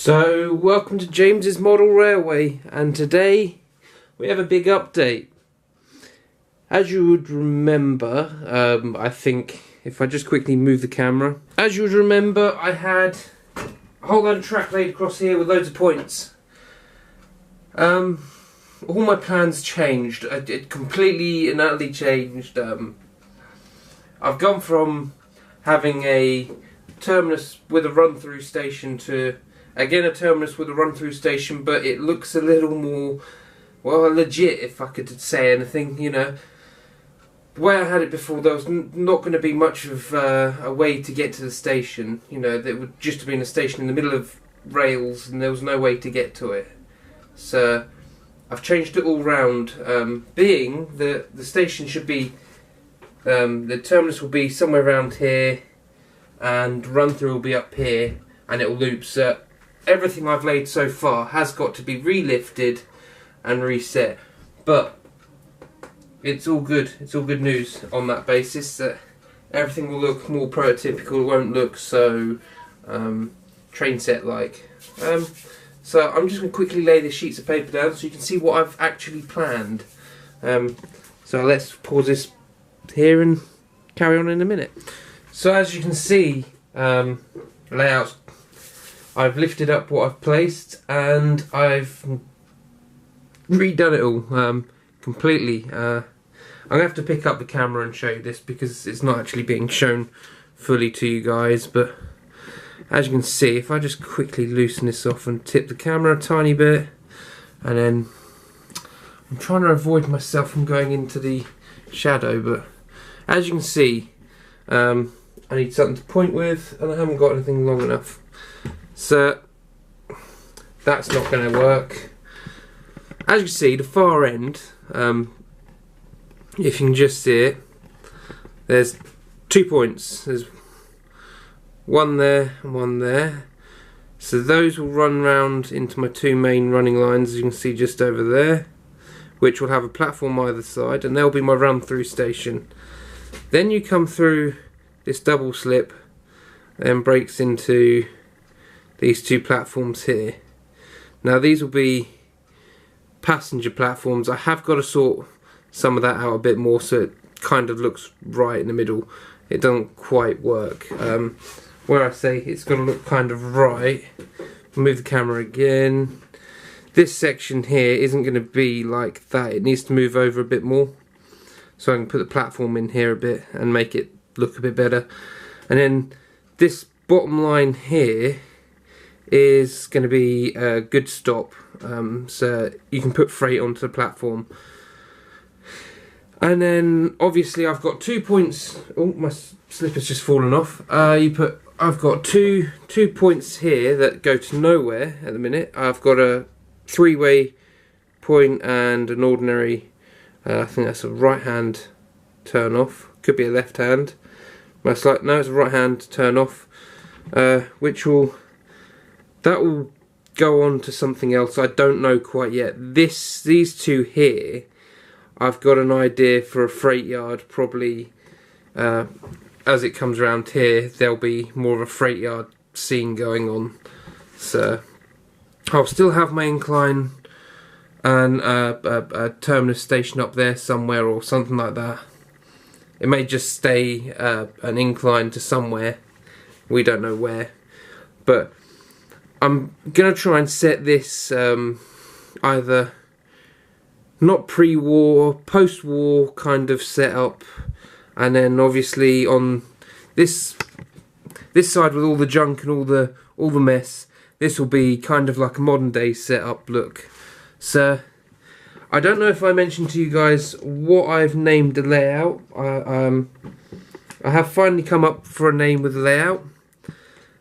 So, welcome to James's Model Railway, and today we have a big update. As you would remember, I think, if I just quickly move the camera. As you would remember, I had a whole load of track laid across here with loads of points. All my plans changed. It completely and utterly changed. I've gone from having a terminus with a run-through station to again a terminus with a run-through station, but it looks a little more, well, legit, if I could say anything, you know. The way I had it before, there was not going to be much of a way to get to the station. You know, there would just have been a station in the middle of rails, and there was no way to get to it. So I've changed it all round, being that the station should be, the terminus will be somewhere around here, and run-through will be up here, and it will loop. So everything I've laid so far has got to be relifted and reset, but it's all good. It's all good news on that basis, that everything will look more prototypical. It won't look so train set like. So I'm just going to quickly lay the sheets of paper down so you can see what I've actually planned. So let's pause this here and carry on in a minute. So as you can see, layouts, I've lifted up what I've placed and I've redone it all completely. I'm going to have to pick up the camera and show you this because it's not actually being shown fully to you guys, but as you can see, if I just quickly loosen this off and tip the camera a tiny bit, and then I'm trying to avoid myself from going into the shadow, but as you can see, I need something to point with and I haven't got anything long enough. So that's not going to work. As you can see, the far end, if you can just see it, there's 2 points. There's one there and one there. So those will run round into my two main running lines, as you can see just over there, which will have a platform either side, and they'll be my run-through station. Then you come through this double slip, then breaks into these two platforms here. Now these will be passenger platforms. I have got to sort some of that out a bit more so it kind of looks right in the middle. It doesn't quite work. Where I say it's got to look kind of right, move the camera again. This section here isn't going to be like that. It needs to move over a bit more, so I can put the platform in here a bit and make it look a bit better. And then this bottom line here is going to be a good stop, so you can put freight onto the platform. And then obviously I've got 2 points. Oh, my slipper's just fallen off. I've got two points here that go to nowhere at the minute. I've got a three-way point and an ordinary, I think that's a right hand turn off, could be a left hand, most likely, no, it's a right hand turn off, which will go on to something else. I don't know quite yet. These two here, I've got an idea for a freight yard, probably. As it comes around here, there'll be more of a freight yard scene going on. So I'll still have my incline and a terminus station up there somewhere or something like that. It may just stay an incline to somewhere. We don't know where. But I'm going to try and set this either not pre-war, post-war kind of setup. And then obviously on this side with all the junk and all the mess, this will be kind of like a modern day setup look. So I don't know if I mentioned to you guys what I've named the layout. I have finally come up for a name with the layout.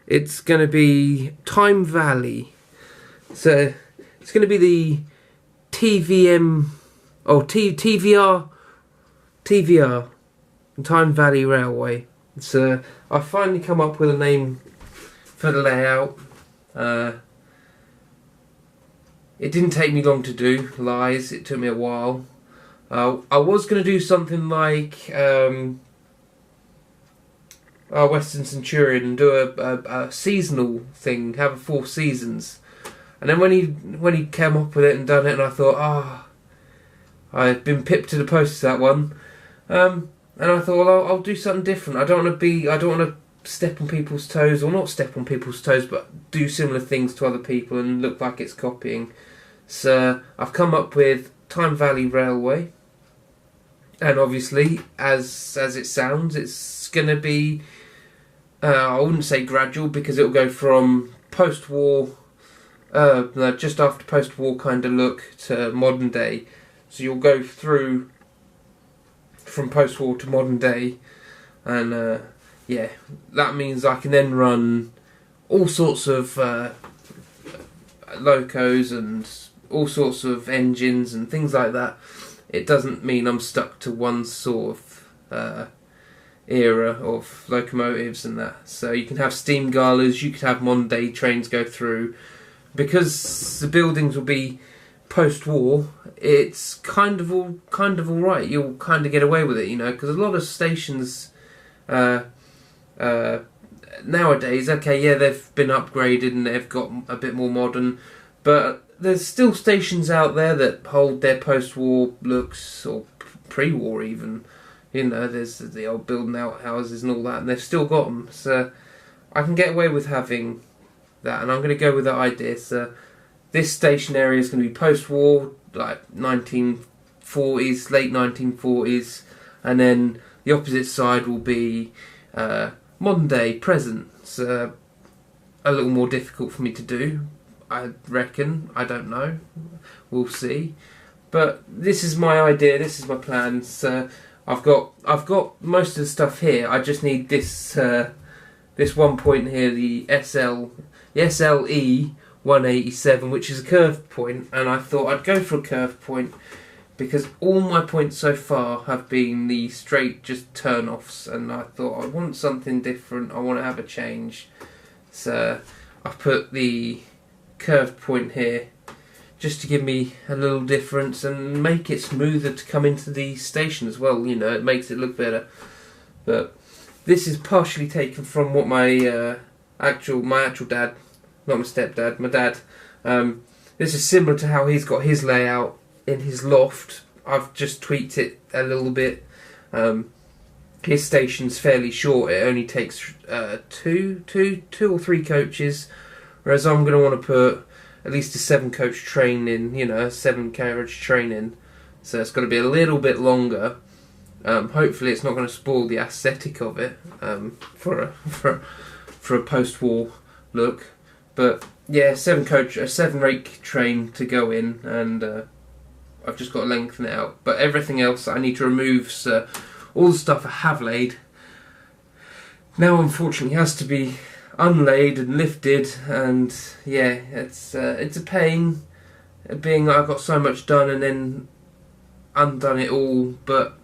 It's going to be Time Valley. So it's going to be the TVM or TVR Time Valley Railway. So I finally come up with a name for the layout. It didn't take me long to do, lies, it took me a while. I was going to do something like our Western Centurion and do a seasonal thing, have a 4 seasons. And then when he came up with it and done it, and I thought, I've been pipped to the post to that one. And I thought, well, I'll do something different. I don't want to step on people's toes, or not step on people's toes, but do similar things to other people and look like it's copying. So I've come up with Tyne Valley Railway, and obviously, as it sounds, it's going to be, I wouldn't say gradual, because it'll go from post-war, just after post-war kind of look to modern day. So you'll go through from post-war to modern day, and that means I can then run all sorts of locos and all sorts of engines and things like that. It doesn't mean I'm stuck to one sort of era of locomotives and that. So you can have steam galas, you could have modern day trains go through. Because the buildings will be post-war, it's kind of all right. You'll kind of get away with it, you know, because a lot of stations nowadays, they've been upgraded and they've got a bit more modern, but there's still stations out there that hold their post-war looks, or pre-war even. You know, there's the old building out houses and all that, and they've still got them. So I can get away with having that, and I'm going to go with that idea. So this station area is going to be post-war, like 1940s, late 1940s, and then the opposite side will be modern day, present. So a little more difficult for me to do, I reckon. I don't know. We'll see. But this is my idea. This is my plan. So I've got most of the stuff here. I just need this this one point here, the SLE 187, which is a curved point, and I thought I'd go for a curved point because all my points so far have been the straight just turn-offs, and I thought I want something different. I want to have a change. So I've put the curved point here just to give me a little difference and make it smoother to come into the station as well. You know, it makes it look better. But this is partially taken from what my actual dad, not my stepdad, my dad. This is similar to how he's got his layout in his loft. I've just tweaked it a little bit. His station's fairly short. It only takes two or three coaches, whereas I'm going to want to put at least a 7-coach train in, you know, a 7-carriage train in. So it's got to be a little bit longer. Hopefully it's not going to spoil the aesthetic of it for a post-war look. But yeah, 7-coach, a 7-rake train to go in, and I've just got to lengthen it out. But everything else I need to remove. So all the stuff I have laid now unfortunately has to be unlaid and lifted, and yeah, it's a pain, being that I've got so much done and then undone it all. But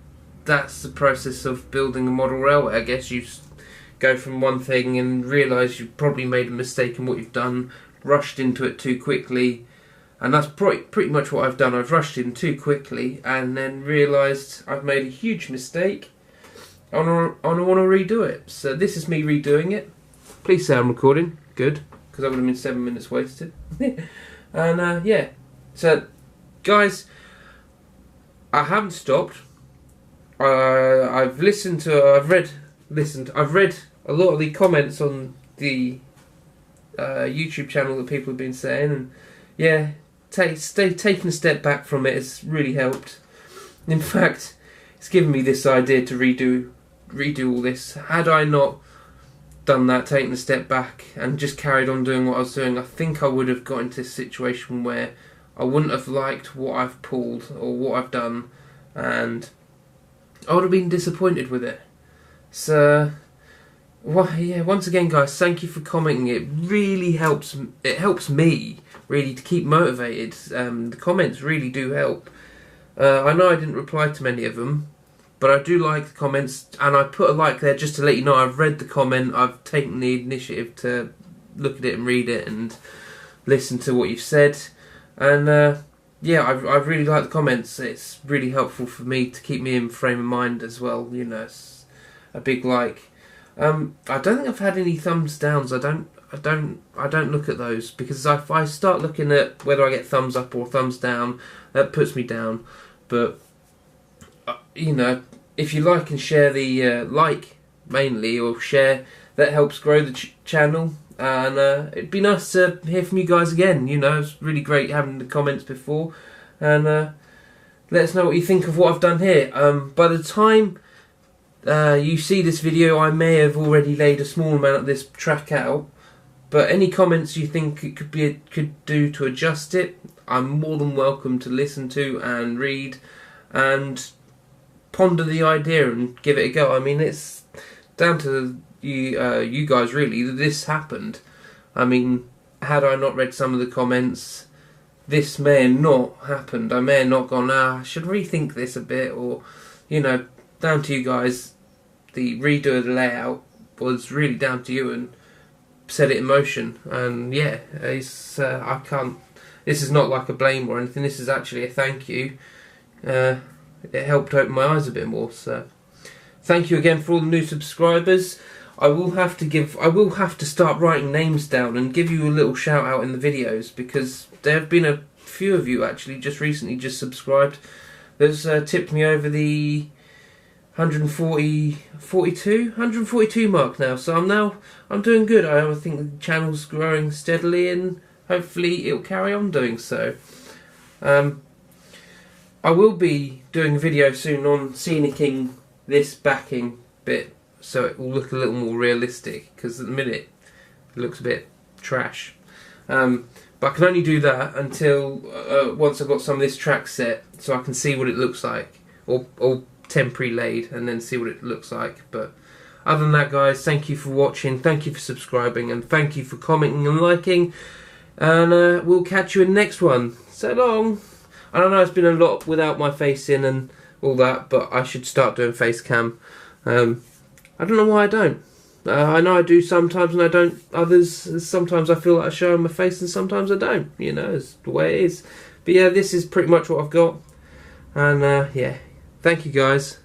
that's the process of building a model railway. I guess you go from one thing and realise you've probably made a mistake in what you've done, rushed into it too quickly, and that's pretty much what I've done. I've rushed in too quickly and then realised I've made a huge mistake. I want to redo it. So this is me redoing it. Please say I'm recording. Good, because I would have been 7 minutes wasted. And yeah, so guys, I haven't stopped. I've read a lot of the comments on the YouTube channel that people have been saying, and yeah, taking a step back from it has really helped. In fact, it's given me this idea to redo all this. Had I not done that, taken a step back and just carried on doing what I was doing, I think I would have got into a situation where I wouldn't have liked what I've pulled or what I've done, and I would have been disappointed with it. So, well, yeah, once again guys, thank you for commenting. It really helps. It helps me really to keep motivated. The comments really do help. I know I didn't reply to many of them, but I do like the comments, and I put a like there just to let you know I've read the comment. I've taken the initiative to look at it and read it and listen to what you've said. And yeah, I really like the comments. It's really helpful for me to keep me in frame of mind as well. You know, it's a big like. I don't think I've had any thumbs downs. I don't look at those, because if I start looking at whether I get thumbs up or thumbs down, that puts me down. But you know, if you like and share the mainly, or share, that helps grow the channel. And it'd be nice to hear from you guys again. You know, it's really great having the comments before, and let us know what you think of what I've done here. By the time you see this video, I may have already laid a small amount of this track out, but any comments you think it could do to adjust it, I'm more than welcome to listen to and read and ponder the idea and give it a go. I mean, it's down to you guys really that this happened. I mean, had I not read some of the comments, this may have not happened. I may have not gone, I should rethink this a bit, or, you know, down to you guys. The redo of the layout was really down to you, and set it in motion. And yeah, it's I can't. This is not like a blame or anything. This is actually a thank you. It helped open my eyes a bit more. So thank you again for all the new subscribers. I will have to start writing names down and give you a little shout out in the videos, because there have been a few of you actually just recently subscribed. That's tipped me over the 142 mark now. So I'm doing good. I think the channel's growing steadily, and hopefully it'll carry on doing so. I will be doing a video soon on scenicking this backing bit, so it will look a little more realistic, because at the minute it looks a bit trash. But I can only do that until once I've got some of this track set, so I can see what it looks like, or temporary laid, and then see what it looks like. But other than that, guys, thank you for watching, thank you for subscribing, and thank you for commenting and liking, and we'll catch you in the next one. So long. I don't know, it's been a lot without my face in and all that, but I should start doing face cam. I don't know why I don't. I know I do sometimes and I don't others. Sometimes I feel like I show my face and sometimes I don't. You know, it's the way it is. But yeah, this is pretty much what I've got. And yeah, thank you guys.